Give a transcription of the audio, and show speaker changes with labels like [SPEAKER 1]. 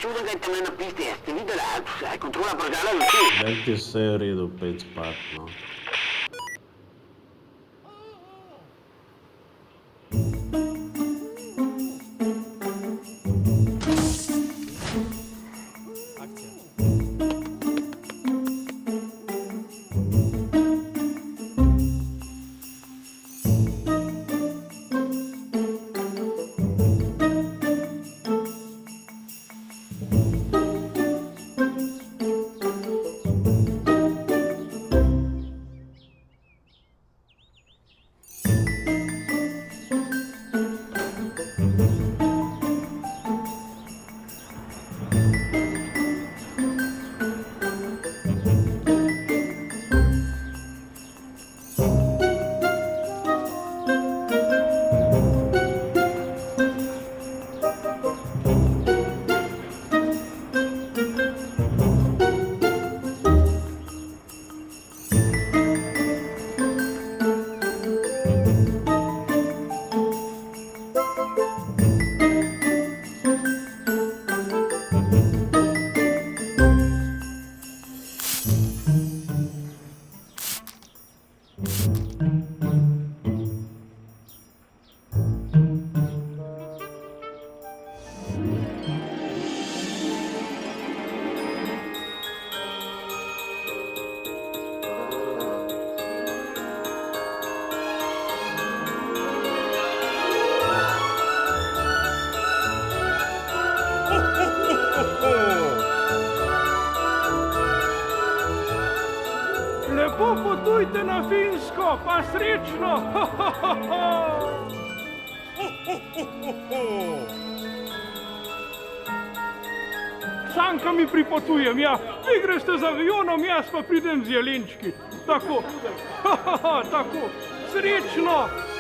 [SPEAKER 1] čudnega je tam na pisti, ste videli, je kontrola požala luči.
[SPEAKER 2] Daj ti vse v redu, pet spat, no.
[SPEAKER 3] Lepo potujte na Finsko, pa srečno! Sanka mi pripotujem, ja. Vi greste z avionom, jaz pa pridem z jelenčki. Tako, tako, srečno!